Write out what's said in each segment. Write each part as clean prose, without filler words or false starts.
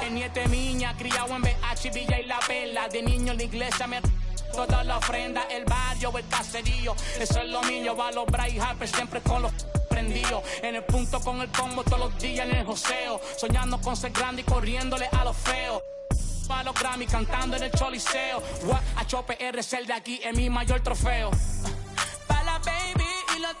En niete niña, criado en BH, Villa y La Vela. De niño en la iglesia me toda la ofrenda, el barrio, el caserío. Eso es lo mío, va a los Bryce Harper siempre con los prendidos. En el punto con el combo todos los días en el joseo. Soñando con ser grande y corriéndole a los feos. A los Grammy cantando en el Choliseo. HPR es el de aquí, es mi mayor trofeo. Pa' la baby y los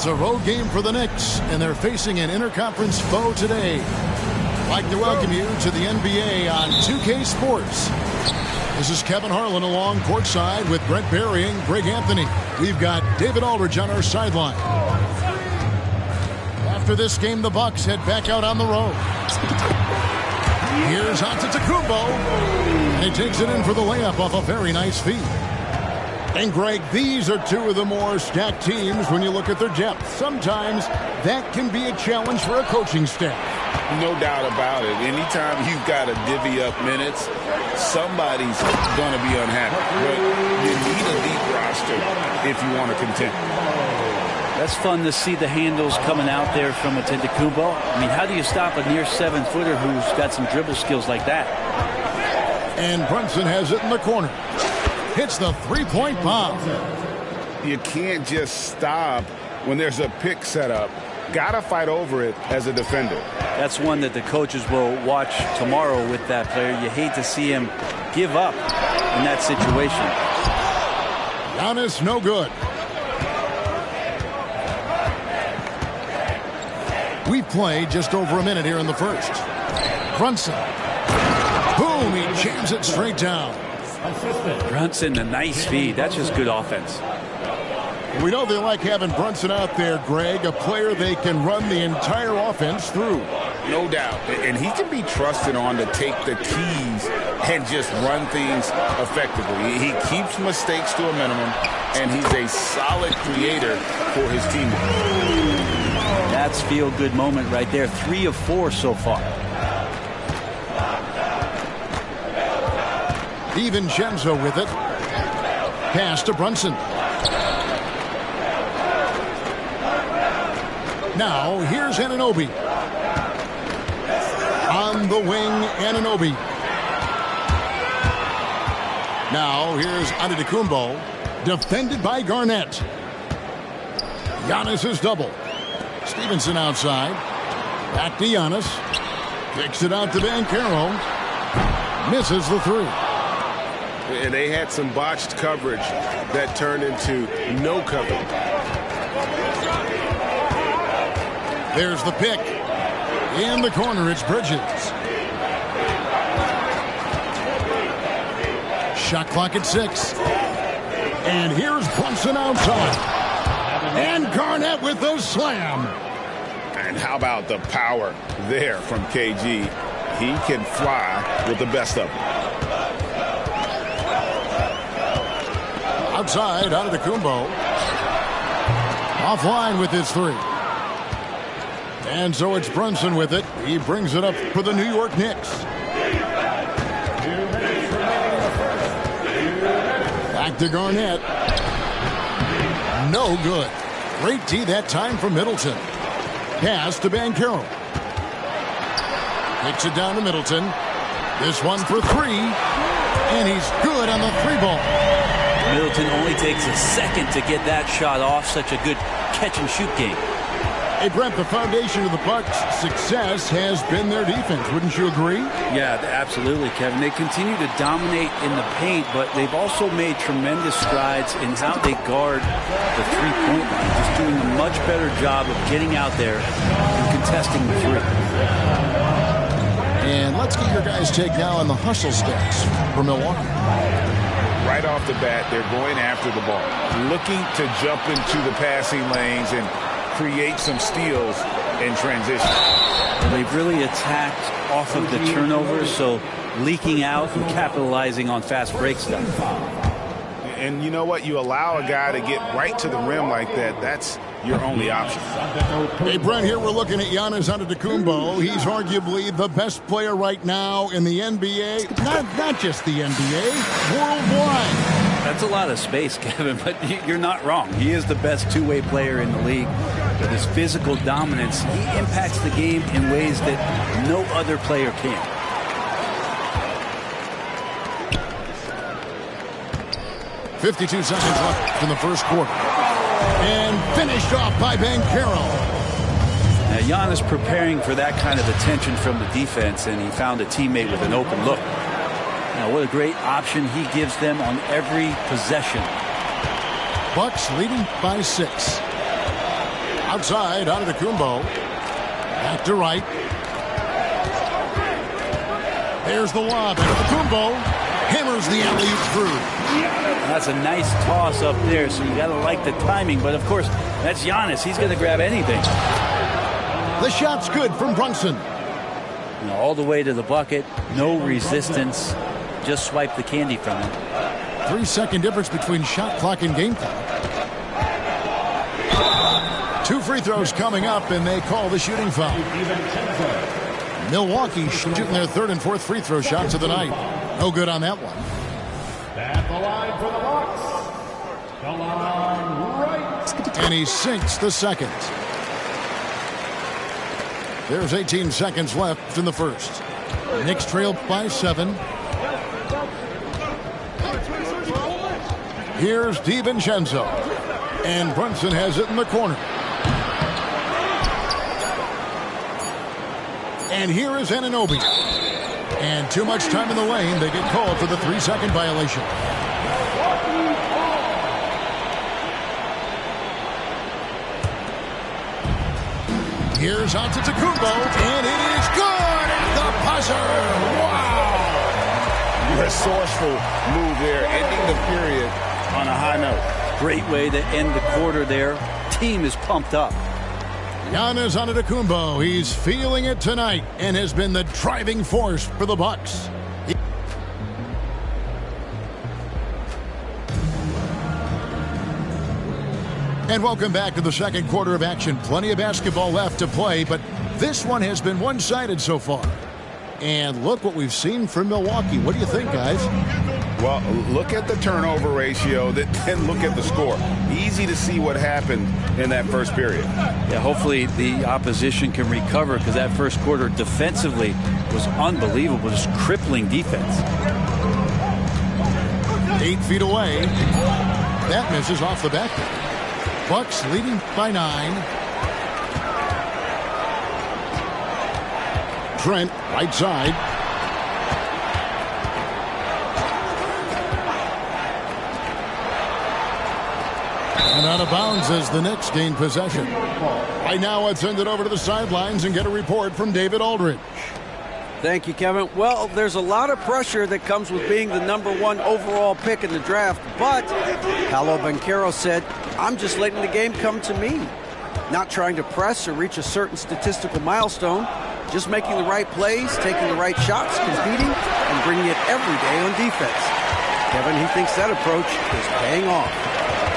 It's a road game for the Knicks, and they're facing an interconference foe today. I'd like to welcome you to the NBA on 2K Sports. This is Kevin Harlan along courtside with Brent Barry and Greg Anthony. We've got David Aldridge on our sideline. After this game, the Bucks head back out on the road. Here's Antetokounmpo, and he takes it in for the layup off a very nice feed. And, Greg, these are two of the more stacked teams when you look at their depth. Sometimes that can be a challenge for a coaching staff. No doubt about it. Anytime you've got to divvy up minutes, somebody's going to be unhappy. But you need a deep roster if you want to contend. That's fun to see the handles coming out there from Antetokounmpo. I mean, how do you stop a near 7-footer who's got some dribble skills like that? And Brunson has it in the corner. Hits the three-point bomb. You can't just stop when there's a pick set up. Got to fight over it as a defender. That's one that the coaches will watch tomorrow with that player. You hate to see him give up in that situation. Giannis, no good. We played just over a minute here in the first. Brunson. Boom, he jams it straight down. Brunson, a nice feed. That's just good offense. We know they like having Brunson out there, Greg, a player they can run the entire offense through. No doubt. And he can be trusted on to take the keys and just run things effectively. He keeps mistakes to a minimum, and he's a solid creator for his teammates. That's feel-good moment right there. 3 of 4 so far. DiVincenzo with it. Pass to Brunson. Now, here's Anunoby. On the wing, Anunoby. Now, here's Antetokounmpo. Defended by Garnett. Giannis is double. Stevenson outside. Back to Giannis. Kicks it out to Banchero. Misses the three. And they had some botched coverage that turned into no coverage. There's the pick. In the corner, it's Bridges. Shot clock at 6. And here's Brunson outside. And Garnett with the slam. And how about the power there from KG? He can fly with the best of them. Outside, Antetokounmpo. Offline with his three. And so it's Brunson with it. He brings it up for the New York Knicks. Back to Garnett. No good. Great D that time from Middleton. Pass to Banchero. Kicks it down to Middleton. This one for three. And he's good on the three ball. Middleton only takes a second to get that shot off. Such a good catch-and-shoot game. Hey, Brent, the foundation of the Bucks' success has been their defense. Wouldn't you agree? Yeah, absolutely, Kevin. They continue to dominate in the paint, but they've also made tremendous strides in how they guard the three-point line. Just doing a much better job of getting out there and contesting the three. And let's get your guys' take now on the hustle stats for Milwaukee. Right off the bat, they're going after the ball, looking to jump into the passing lanes and create some steals in transition. They've really attacked off of the turnovers, so leaking out and capitalizing on fast break stuff. And you know what? You allow a guy to get right to the rim like that, that's your only option. Hey, Brent, here we're looking at Giannis Antetokounmpo. He's arguably the best player right now in the NBA. Not just the NBA, worldwide. That's a lot of space, Kevin, but you're not wrong. He is the best two-way player in the league. With his physical dominance, he impacts the game in ways that no other player can. .52 seconds left in the first quarter. And finished off by Banchero. Now, Giannis preparing for that kind of attention from the defense, and he found a teammate with an open look. Now, what a great option he gives them on every possession. Bucks leading by 6. Outside, Antetokounmpo. Back to right. There's the lob. Antetokounmpo hammers the alley-oop through. That's a nice toss up there, so you got to like the timing. But, of course, that's Giannis. He's going to grab anything. The shot's good from Brunson. All the way to the bucket. No resistance. Just swipe the candy from him. 3-second difference between shot clock and game clock. 2 free throws coming up, and they call the shooting foul. Milwaukee shooting their 3rd and 4th free throw shots of the night. No good on that one. At the line for the Bucks. The line right. And he sinks the second. There's 18 seconds left in the first. Knicks trail by 7. Here's DiVincenzo. And Brunson has it in the corner. And here is Anunoby. And too much time in the lane. They get called for the 3-second violation. Here's Antetokounmpo, and it is good at the buzzer. Wow! Resourceful move there, ending the period on a high note. Great way to end the quarter there. Team is pumped up. Giannis Antetokounmpo, he's feeling it tonight and has been the driving force for the Bucks. And welcome back to the second quarter of action. Plenty of basketball left to play, but this one has been one-sided so far. And look what we've seen from Milwaukee. What do you think, guys? Well, look at the turnover ratio, then look at the score. Easy to see what happened in that first period. Yeah, hopefully the opposition can recover, because that first quarter defensively was unbelievable. Just crippling defense. 8 feet away. That misses off the back. Bucks leading by 9. Trent, right side. And out of bounds as the Knicks gain possession. Right now, let's send it over to the sidelines and get a report from David Aldridge. Thank you, Kevin. Well, there's a lot of pressure that comes with being the #1 overall pick in the draft, but Paolo Banchero said, I'm just letting the game come to me. Not trying to press or reach a certain statistical milestone, just making the right plays, taking the right shots, competing, and bringing it every day on defense. Kevin, he thinks that approach is paying off.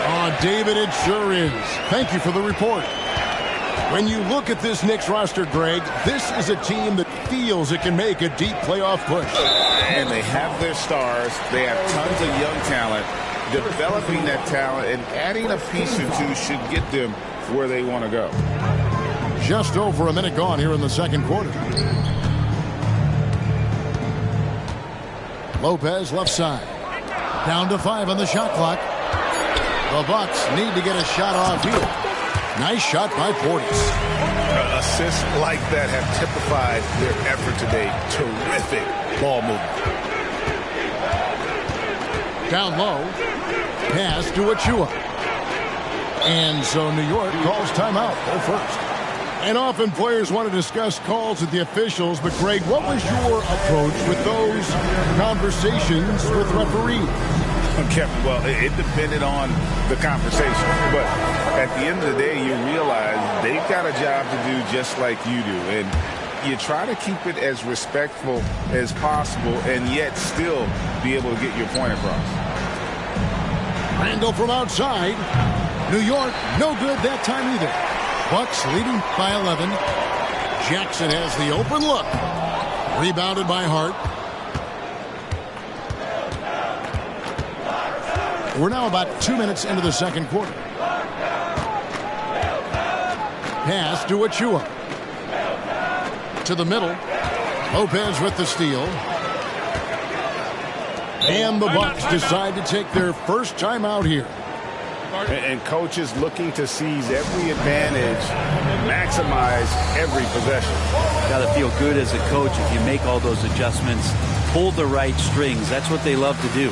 Oh, David, it sure is. Thank you for the report. When you look at this Knicks roster, Greg, this is a team that feels it can make a deep playoff push. And they have their stars. They have tons of young talent. Developing that talent and adding a piece or two should get them where they want to go. Just over a minute gone here in the second quarter. Lopez left side. Down to 5 on the shot clock. The Bucks need to get a shot off here. Nice shot by Portis. Assists like that have typified their effort today. Terrific ball movement. Down low. Pass to Achua. And so New York calls timeout. They're first. And often players want to discuss calls with the officials, but Greg, what was your approach with those conversations with referees? Kevin, well, it depended on the conversation. But at the end of the day, you realize they've got a job to do just like you do. And you try to keep it as respectful as possible and yet still be able to get your point across. Randall from outside. New York, no good that time either. Bucks leading by 11. Jackson has the open look. Rebounded by Hart. We're now about 2 minutes into the second quarter. Pass to Achua. To the middle. Lopez with the steal. And the Bucks decide to take their first time out here. And coaches looking to seize every advantage, maximize every possession. Got to feel good as a coach if you make all those adjustments, pull the right strings. That's what they love to do.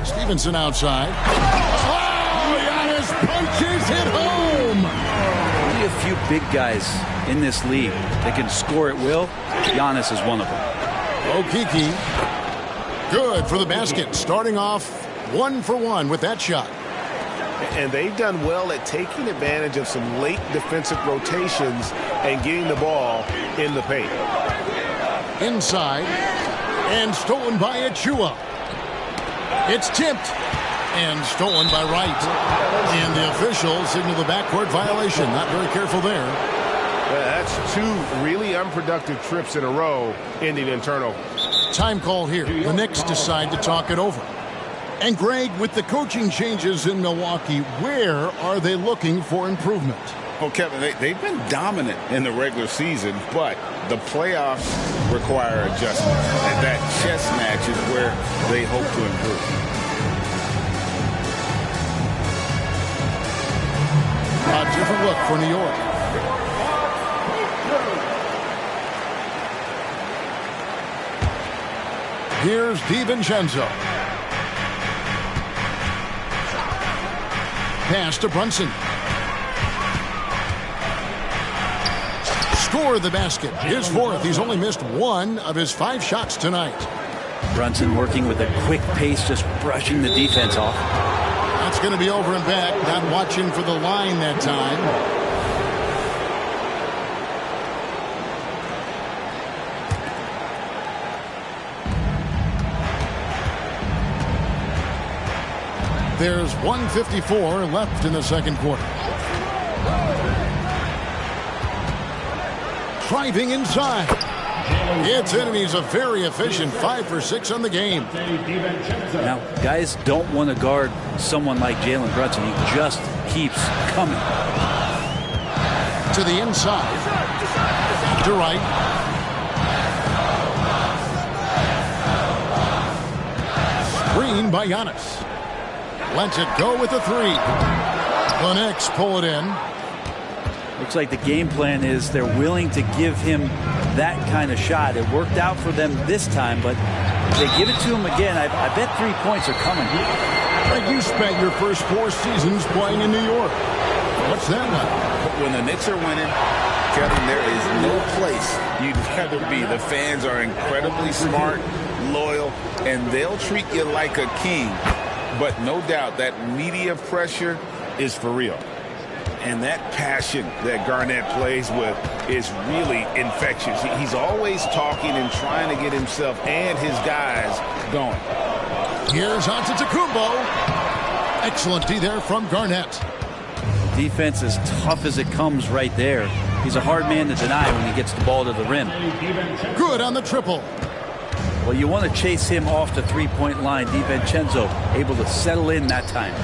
Stevenson outside. Oh, Giannis punches it home. Only a few big guys in this league that can score at will. Giannis is one of them. Okeke. Good for the basket. Starting off 1 for 1 with that shot. And they've done well at taking advantage of some late defensive rotations and getting the ball in the paint. Inside. And stolen by Achua. It's tipped and stolen by Wright. And the officials signal the backcourt violation. Not very careful there. That's 2 really unproductive trips in a row, ending in turnover. Time call here. The Knicks decide to talk it over. And Greg, with the coaching changes in Milwaukee, where are they looking for improvement? Well, Kevin, they've been dominant in the regular season, but the playoffs require adjustments. And that chess match is where they hope to improve. A different look for New York. Here's DiVincenzo. Pass to Brunson. Score the basket. His 4th. He's only missed 1 of his 5 shots tonight. Brunson working with a quick pace, just brushing the defense off. That's going to be over and back. Not watching for the line that time. There's 1:54 left in the second quarter. Driving inside. It's in, and he's a very efficient 5 for 6 on the game. Now, guys don't want to guard someone like Jalen Brunson. He just keeps coming. To the inside. To right. Screen by Giannis. Lets it go with the 3. The Knicks pull it in. Looks like the game plan is they're willing to give him that kind of shot. It worked out for them this time, but if they give it to him again, I bet 3 points are coming. Like you spent your first 4 seasons playing in New York. What's that like? When the Knicks are winning, Kevin, there is no place you'd rather be. The fans are incredibly smart, loyal, and they'll treat you like a king. But no doubt that media pressure is for real. And that passion that Garnett plays with is really infectious. He's always talking and trying to get himself and his guys going. Here's Antetokounmpo. Excellent D there from Garnett. Defense as tough as it comes right there. He's a hard man to deny when he gets the ball to the rim. Good on the triple. Well, you want to chase him off the three-point line. DiVincenzo able to settle in that time.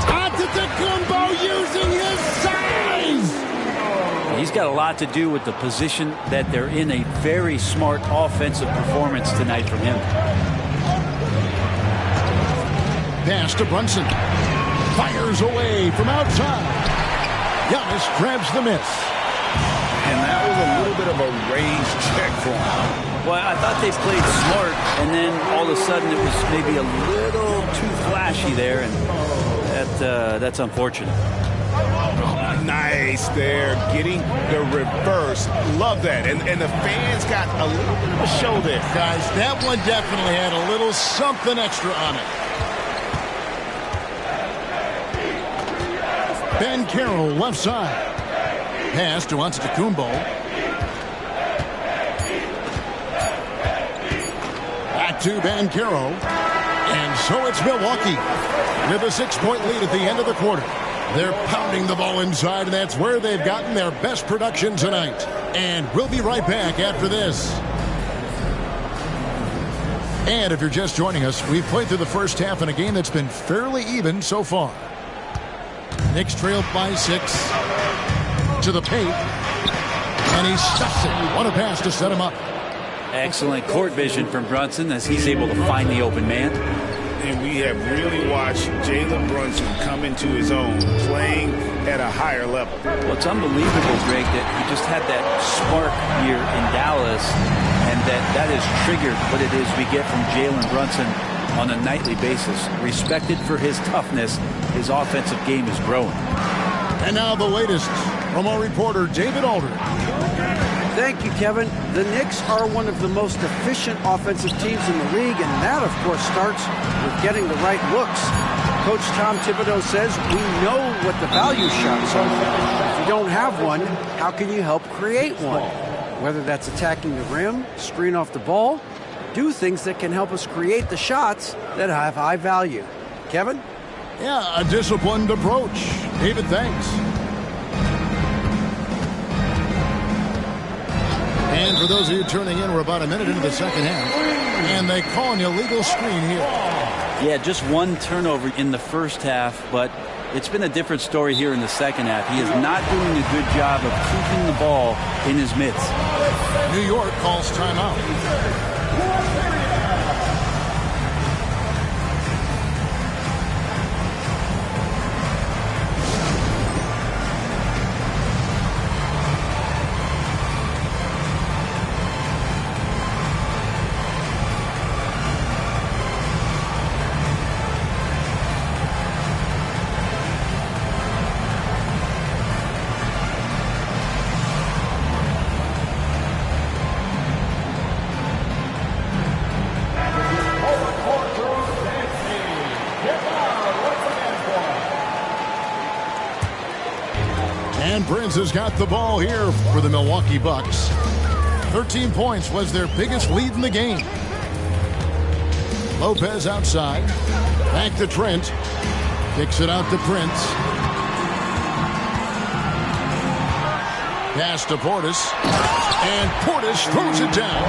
Antetokounmpo using his size. He's got a lot to do with the position that they're in. A very smart offensive performance tonight from him. Pass to Brunson. Fires away from outside. Giannis grabs the miss. And that was a little bit of a range check for him. Well, I thought they played smart, and then all of a sudden it was maybe a little too flashy there, and that's unfortunate. Nice there, getting the reverse. Love that. And the fans got a little bit of a show there. Guys, that one definitely had a little something extra on it. Ben Carroll, left side. Pass to Antetokounmpo. Back to Ben Carroll. And so it's Milwaukee with a 6-point lead at the end of the quarter. They're pounding the ball inside, and that's where they've gotten their best production tonight. And we'll be right back after this. And if you're just joining us, we've played through the first half in a game that's been fairly even so far. Knicks trailed by 6 to the paint, and he stuffs it. What a pass to set him up. Excellent court vision from Brunson as he's able to find the open man. And we have really watched Jalen Brunson come into his own, playing at a higher level. Well, it's unbelievable, Greg, that he just had that spark here in Dallas, and that has triggered what it is we get from Jalen Brunson on a nightly basis. Respected for his toughness, his offensive game is growing. And now the latest from our reporter, David Aldridge. Thank you, Kevin. The Knicks are one of the most efficient offensive teams in the league, and that, of course, starts with getting the right looks. Coach Tom Thibodeau says we know what the value shots are. If you don't have one, how can you help create one? Whether that's attacking the rim, screen off the ball, do things that can help us create the shots that have high value. Kevin? Yeah, a disciplined approach. David, thanks. And for those of you turning in, we're about a minute into the second half. And they call an illegal screen here. Yeah, just one turnover in the first half, but it's been a different story here in the second half. He is not doing a good job of keeping the ball in his mitts. New York calls timeout. And Prince has got the ball here for the Milwaukee Bucks. 13 points was their biggest lead in the game. Lopez outside. Back to Trent. Kicks it out to Prince. Pass to Portis. And Portis throws it down.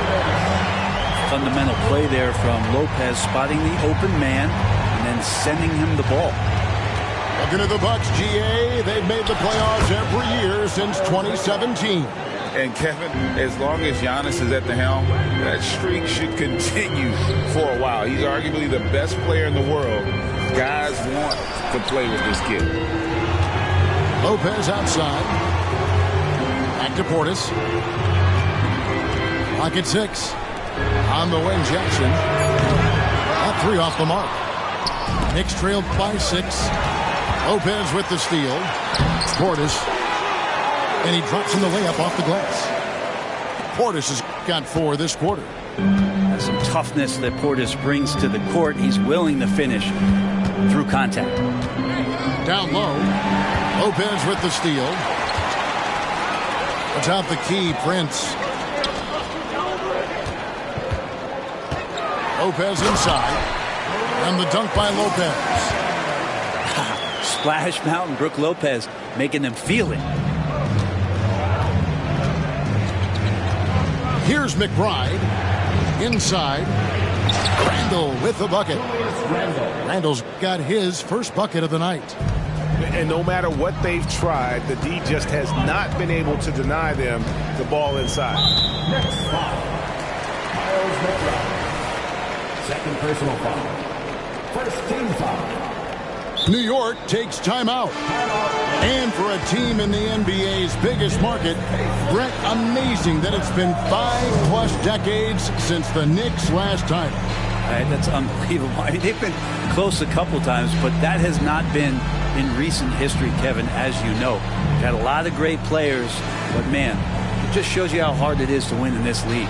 Fundamental play there from Lopez, spotting the open man and then sending him the ball. Looking at the Bucks, GA, they've made the playoffs every year since 2017. And Kevin, as long as Giannis is at the helm, that streak should continue for a while. He's arguably the best player in the world. Guys want to play with this kid. Lopez outside. Back to Portis. Clock at 6. On the wing, Jackson. That 3 off the mark. Knicks trailed by 6. Lopez with the steal. Portis. And he drops in the layup off the glass. Portis has got 4 this quarter. Some toughness that Portis brings to the court. He's willing to finish through contact. Down low. Lopez with the steal. Atop the key, Prince. Lopez inside. And the dunk by Lopez. Splash Mountain, Brook Lopez making them feel it. Here's McBride. Inside. Randall with the bucket. Randall's got his first bucket of the night. And no matter what they've tried, the D just has not been able to deny them the ball inside. Next foul. Miles McBride. Second personal foul. First team foul. New York takes timeout. And for a team in the NBA's biggest market, Brett, amazing that it's been 5+ decades since the Knicks' last title. That's unbelievable. I mean, they've been close a couple times, but that has not been in recent history, Kevin, as you know. Got a lot of great players, but man, it just shows you how hard it is to win in this league.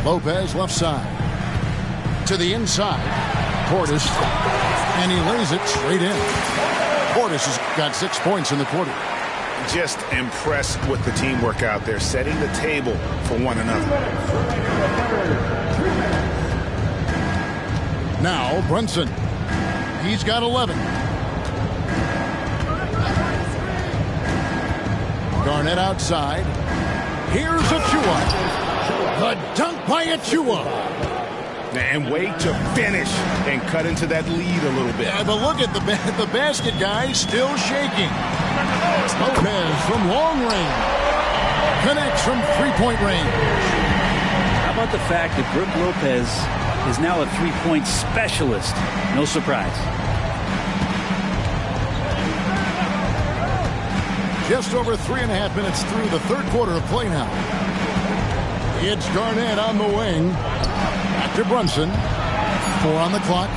Lopez left side. To the inside. Portis. And he lays it straight in. Portis has got 6 points in the quarter. Just impressed with the teamwork out there, setting the table for one another. Now Brunson. He's got 11. Garnett outside. Here's Achua. The dunk by Achua. And wait to finish and cut into that lead a little bit. Yeah, but look at the basket guy still shaking. Lopez from long range. Connects from three-point range. How about the fact that Brook Lopez is now a three-point specialist? No surprise. Just over 3.5 minutes through the third quarter of play now. It's Garnett on the wing. Back to Brunson. 4 on the clock.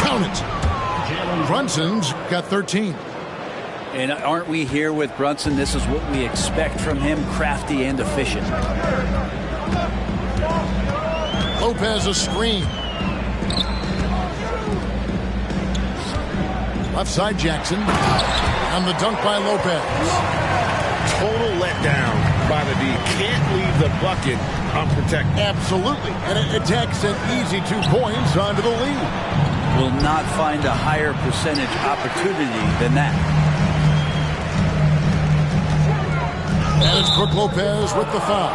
Count it. Brunson's got 13. And aren't we here with Brunson? This is what we expect from him, crafty and efficient. Lopez a screen. Left side Jackson. And the dunk by Lopez. Total letdown by the D. Can't leave the bucket unprotected. Absolutely. And it takes an easy 2 points onto the lead. Will not find a higher percentage opportunity than that. And it's Brook Lopez with the foul.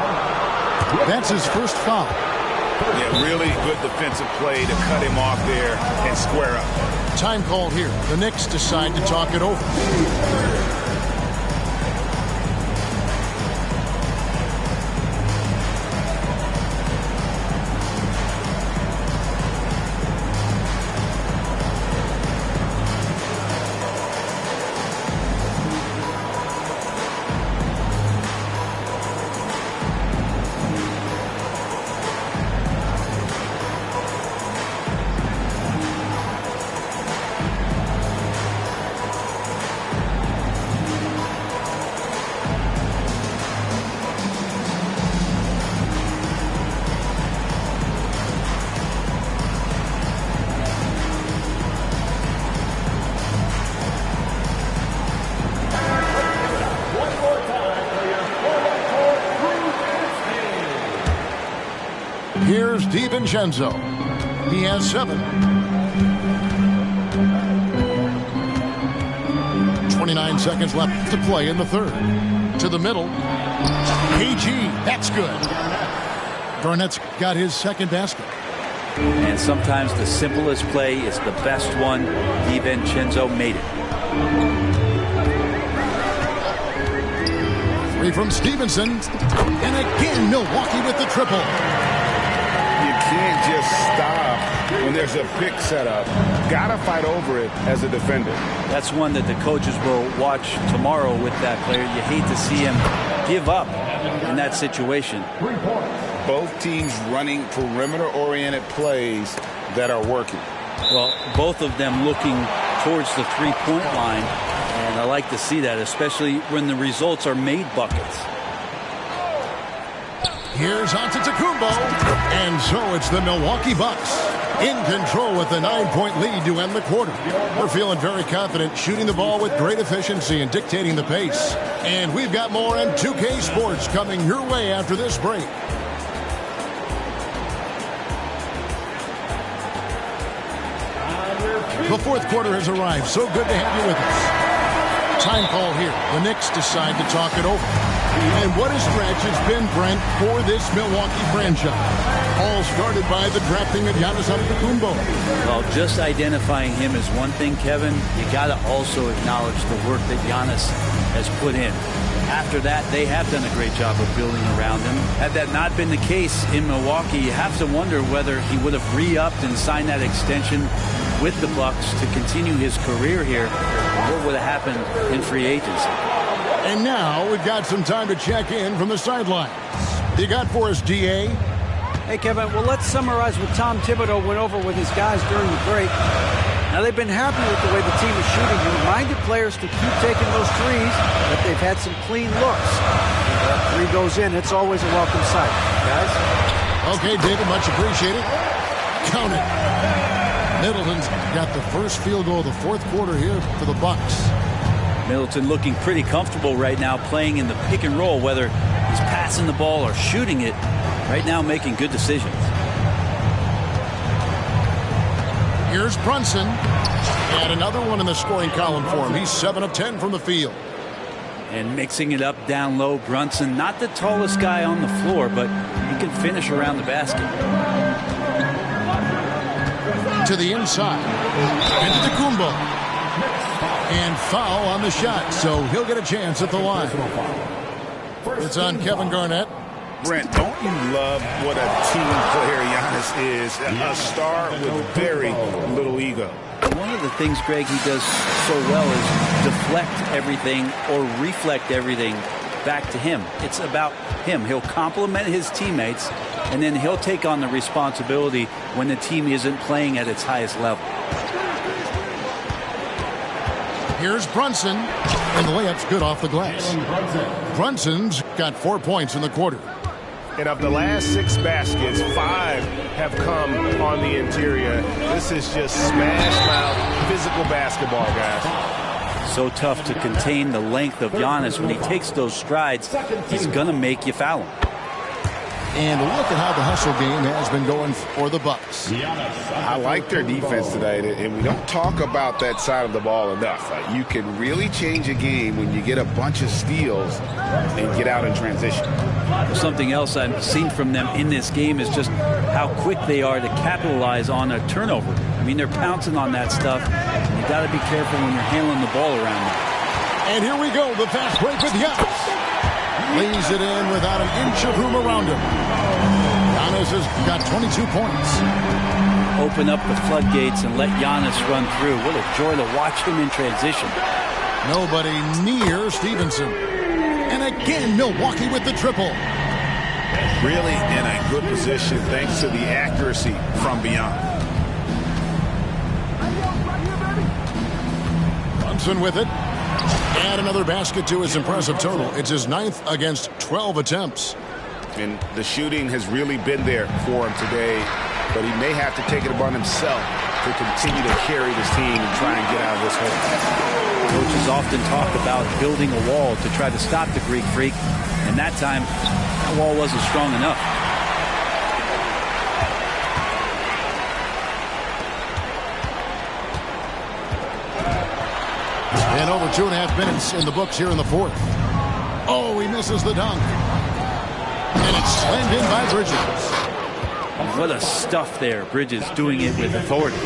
That's his first foul. Yeah, really good defensive play to cut him off there and square up. Time called here. The Knicks decide to talk it over. Here's DiVincenzo. He has 7. 29 seconds left to play in the third. To the middle. KG, that's good. Garnett's got his second basket. And sometimes the simplest play is the best one. DiVincenzo made it. 3 from Stevenson. And again, Milwaukee with the triple. You can't just stop when there's a pick set up. Gotta fight over it as a defender. That's one that the coaches will watch tomorrow with that player. You hate to see him give up in that situation. Both teams running perimeter-oriented plays that are working. Well, both of them looking towards the three-point line, and I like to see that, especially when the results are made buckets. Here's Antetokounmpo, and so it's the Milwaukee Bucks in control with a 9-point lead to end the quarter. We're feeling very confident, shooting the ball with great efficiency and dictating the pace. And we've got more on 2K Sports coming your way after this break. The fourth quarter has arrived. So good to have you with us. Time call here. The Knicks decide to talk it over. And what a stretch it's been, Brent, for this Milwaukee franchise. All started by the drafting of Giannis Antetokounmpo. Well, just identifying him is one thing, Kevin. You got to also acknowledge the work that Giannis has put in. After that, they have done a great job of building around him. Had that not been the case in Milwaukee, you have to wonder whether he would have re-upped and signed that extension with the Bucks to continue his career here. What would have happened in free agency? And now we've got some time to check in from the sidelines. You got for us, DA? Hey, Kevin, well, let's summarize what Tom Thibodeau went over with his guys during the break. Now, they've been happy with the way the team is shooting. He reminded players to keep taking those threes, that they've had some clean looks. If that three goes in, it's always a welcome sight. Guys? Okay, David, much appreciated. Count it. Middleton's got the first field goal of the fourth quarter here for the Bucks. Middleton looking pretty comfortable right now playing in the pick and roll, whether he's passing the ball or shooting it. Right now making good decisions. Here's Brunson. And another one in the scoring column for him. He's 7 of 10 from the field. And mixing it up down low. Brunson, not the tallest guy on the floor, but he can finish around the basket. To the inside. Antetokounmpo. And foul on the shot, so he'll get a chance at the line. It's on Kevin Garnett. Brent, don't you love what a team player Giannis is? A star with very little ego. One of the things, Greg, he does so well is deflect everything or reflect everything back to him. It's about him. He'll compliment his teammates, and then he'll take on the responsibility when the team isn't playing at its highest level. Here's Brunson, and the layup's good off the glass. Brunson's got 4 points in the quarter. And of the last 6 baskets, 5 have come on the interior. This is just smash mouth physical basketball, guys. So tough to contain the length of Giannis. When he takes those strides, he's going to make you foul him. And look at how the hustle game has been going for the Bucks. I like their defense tonight, and we don't talk about that side of the ball enough. You can really change a game when you get a bunch of steals and get out in transition. Something else I've seen from them in this game is just how quick they are to capitalize on a turnover. I mean, they're pouncing on that stuff. You got to be careful when you're handling the ball around them. And here we go, the fast break with Giannis. Lays it in without an inch of room around him. Giannis has got 22 points. Open up the floodgates and let Giannis run through. What a joy to watch him in transition. Nobody near Stevenson. And again, Milwaukee with the triple. Really in a good position thanks to the accuracy from beyond. Brunson with it. Add another basket to his impressive total. It's his 9th against 12 attempts. And the shooting has really been there for him today, but he may have to take it upon himself to continue to carry this team and try and get out of this hole. Coaches often talk about building a wall to try to stop the Greek Freak, and that time, that wall wasn't strong enough. 2.5 minutes in the books here in the fourth. Oh, he misses the dunk. And it's slammed in by Bridges. What a stuff there. Bridges doing it with authority.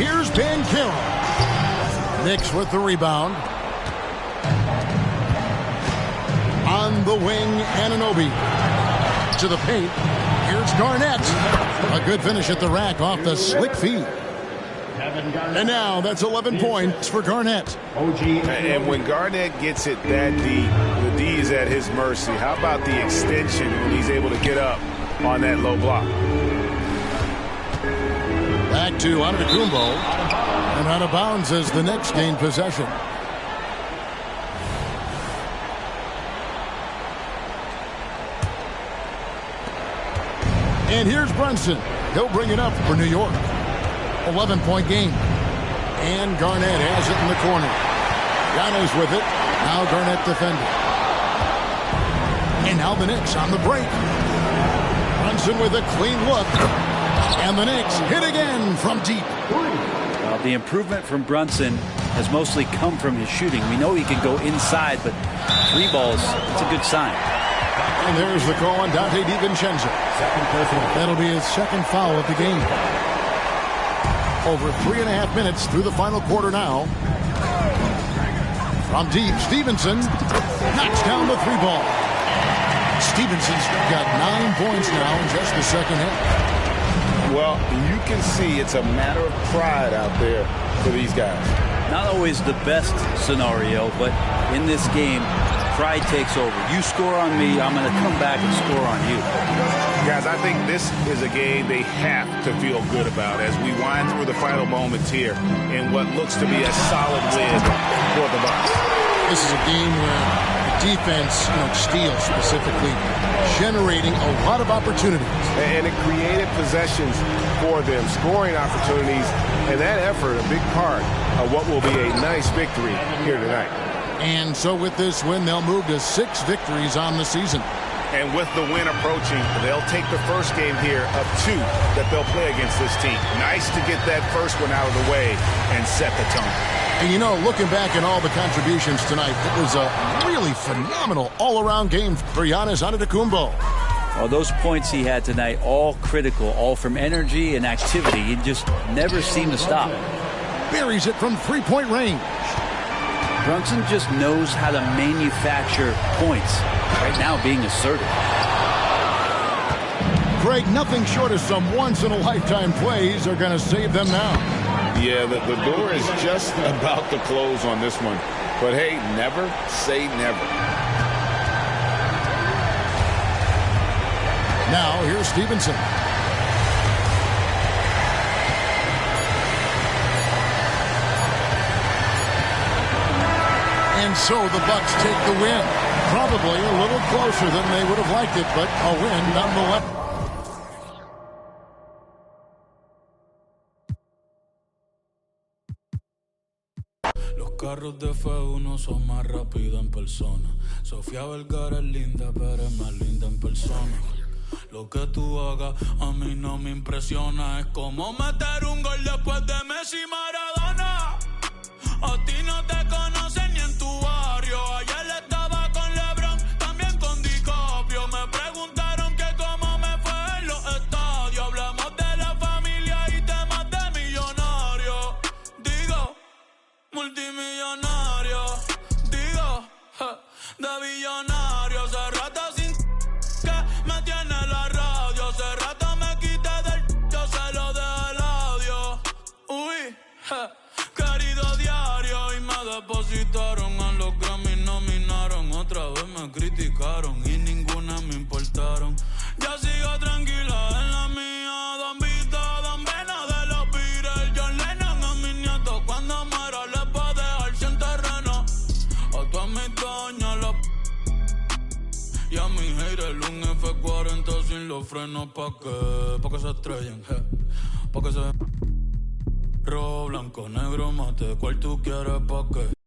Here's Banchero. Knicks with the rebound. On the wing, Anunoby. To the paint. Here's Garnett. A good finish at the rack off the slick feed. And now that's 11 points for Garnett. And when Garnett gets it that deep, the D is at his mercy. How about the extension when he's able to get up on that low block? Back to Antetokounmpo. And out of bounds as the Knicks gain possession. And here's Brunson. He'll bring it up for New York. 11-point game. And Garnett has it in the corner. Giannis with it. Now Garnett defending. And now the Knicks on the break. Brunson with a clean look. And the Knicks hit again from deep. Well, the improvement from Brunson has mostly come from his shooting. We know he can go inside, but 3 balls, it's a good sign. And there's the call on Dante DiVincenzo. That'll be his second foul of the game. Over 3.5 minutes through the final quarter now. From deep, Stevenson knocks down the 3 ball. Stevenson's got 9 points now in just the second half. Well, you can see it's a matter of pride out there for these guys. Not always the best scenario, but in this game, pride takes over. You score on me, I'm going to come back and score on you. Guys, I think this is a game they have to feel good about as we wind through the final moments here in what looks to be a solid win for the Bucks. This is a game where the defense, steals specifically, generating a lot of opportunities. And it created possessions for them, scoring opportunities, and that effort a big part of what will be a nice victory here tonight. And so with this win, they'll move to 6 victories on the season. And with the win approaching, they'll take the first game here of 2 that they'll play against this team. Nice to get that first one out of the way and set the tone. And looking back at all the contributions tonight, it was a really phenomenal all-around game for Giannis Antetokounmpo. Well, those points he had tonight, all critical, all from energy and activity. He just never seemed to stop. Buries it from 3-point range. Brunson just knows how to manufacture points. Right now being assertive. Greg, nothing short of some once-in-a-lifetime plays are going to save them now. Yeah, the door is just about to close on this one. But hey, never say never. Now, here's Stevenson. And so the Bucks take the win. Probably a little closer than they would have liked it, but a win nonetheless. Los carros de F1 son más rápidos en persona. Sofía Vergara es linda, pero es más linda en persona. Lo que tú hagas a mí no me impresiona. Es como meter un gol después de Messi y Maradona. A ti no te conocen ni en tu barrio. Ayer estaba con LeBron, también con DiCaprio. Me preguntaron que cómo me fue en los estadios. Hablamos de la familia y temas de millonarios. Digo, multimillonario. Digo, de billonario. Hace rato sin que me tiene la radio. Hace rato me quité del yo se lo dejé el audio. Uy, querido diario. Y me depositaron a los Grammy, nominaron. Otra vez me criticaron y ninguna me importaron. Ya sigo tranquila en la mía. Don Vito, Don Vena de los Beatles. John Lennon a mis nietos cuando muera les va a dejar sin terreno. A todas mis doñas y a mi haters un F40 sin los frenos. ¿Pa' qué? Pa' que se estrellen, pa' que se... Rojo, blanco, negro, mate, ¿cuál tú quieres pa' qué?